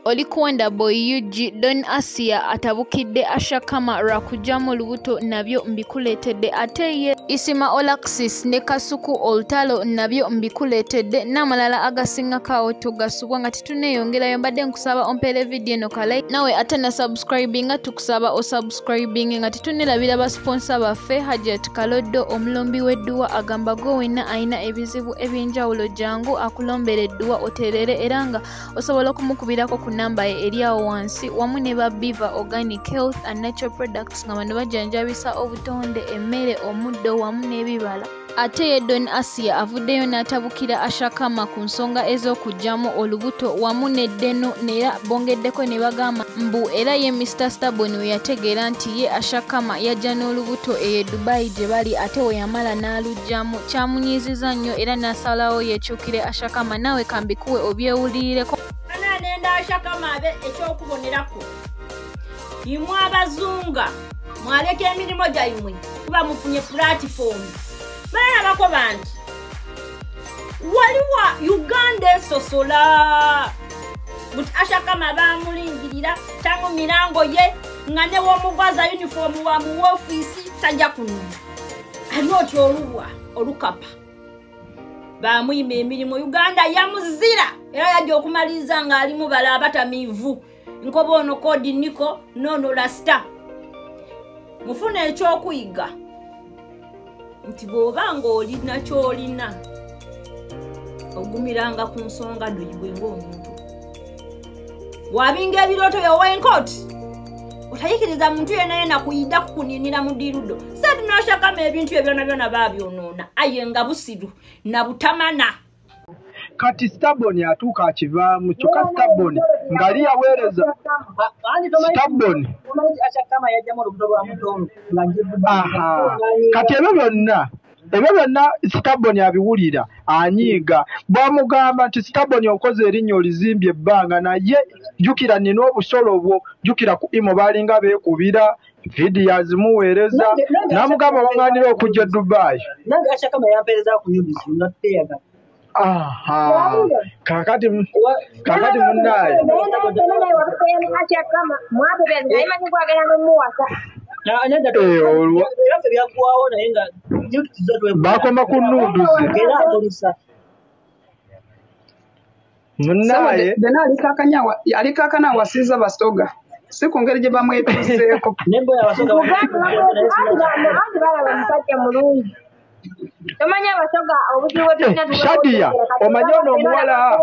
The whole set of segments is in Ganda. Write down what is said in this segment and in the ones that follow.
Olikwenda boy UG Don Asiyah atabukidde Usher Karma Lwa Kujamu olubuto nabyo mbikuletedde ate ye Isima Olaxis ne Kasuku Olutalo nabyo mbikuletedde n'amalala agasinga kawo tugasubwa nga tituneeyongerayo mbadde nkusaba ompere video eno ka like nawe ate na subscribing tukusaba o subscribing nga titunelabira ba sponsor baffe Hajat Kaloddo omulombi w'edduwa agamba go wenna ayina ebizibu ebyenjawulo jangu akulombera edduwa oterere era nga osobola okumukubirako ku namba ye eri awo wansi wamu ne ba Biva Organic Health and Natural Products nga bano bajanjabisa obutonde emmere omuddo wamu n'ebibala. Ate ye Don Asiyah avuddeyo n'atabukira Usher Karma ku nsonga ez'okugyamu olubuto wamu n'eddeno neera bongeddeko ne bagamba mbu era ye Mr. Stubborn we yategeera nti ye Usher Karma yajja n'olubuto eyo Dubai gye bali ate we yamala n'alugyamu kyamunyiiziza nnyo era n'asalawo yekyukire Usher Karma naawe kambikuwe obyewulirireko. Nenda Usher Karma abe ekyokubonerako imwe abazunga mwaleka emirimu gyammwe kuba mufunye platform balabako bantu waliwa Uganda esosola but Usher Karma bamulingirira tangu mirango ye nga ne w'omugwaza uniform wa mu office tajja kunuma anoti olukapa bamuyima emirimu Uganda yamuzira era yajja okumaliza nga ali mu bala abatamivu nkobo ono kodi niko nono rasta mufuna ekyokuyiga nti bw'obanga olina ky'olina ogumiranga ku nsonga doyibwe ng'omuntu wabinga ebirooto byowenkoti otayikiriza muntu yenayena kuyidda kukuninira mu dirudo sati Usher Karma ebintu ebyona byona babyonoona aye nga busiru na butamana kati Stubborn atuuka akivaamu kyokka Stubborn ngali yaweereza Stubborn kati ebyo byonna Stubborn abiwulira anyiiga bwamugamba nti Stubborn okoze erinnya olizimbye ebbanga naye jjukira nina obusolo bwo jjukira ku imo baalinga beekubira vidiyo zimuweereza n'amugamba waŋŋaanira okujja e Dubai. Kakati munnaye bakoma ku nuuduzi munnaye alikakana wasiza basoga si ku ngeri gye bamwetuseeko Shadia omanyi ono omuwala.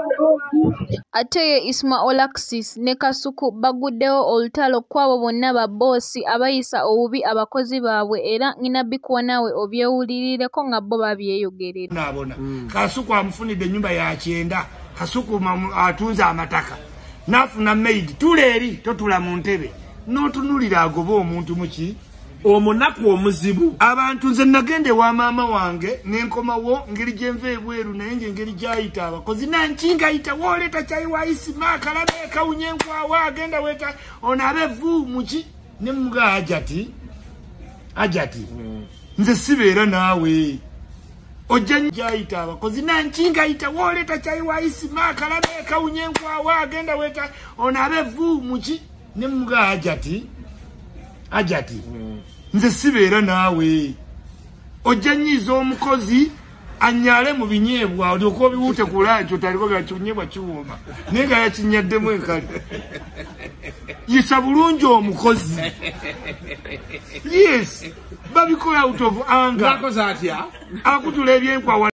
Ate ye Isima Olaxis ne Kasuku baguddewo olutalo kwabo bonna ba boosi abayisa obubi abakozi baabwe era ngina bikuwa naawe obyewulirireko nga bo babyeyogerera. Nabona Kasuku amufunidde ennyumba ya 9 Kasuku atunza amataka nafuna maid tuleeri totula mu ntebe n'otunulira agoba omuntu muki omunaku omuzibu abantu nze nagende wa maama wange nenkomawo ngeri gyenva ebweru naye ngeri gyayita abakozi nankingayita wooleta kyayi wa Isima akalabe kawunye enkwawa agenda weta ono abevu muki ne muga ajati nze sibeera naawe ojja gyayita abakozi nankingayita wooleta kyayi wa Isima akalabe kawunye enkwawa agenda weta ono abevu muki ne muga ajati nze sibeera naawe ojja nnyiza omukozi anyale mu binyeebwa olyoka obiwute ku lanci otaliko gakinyebwa kiwoma naye nga yakinyaddemu ekali yisa bulungi omukozi yes babikola out of anger akutula ebyenkwawa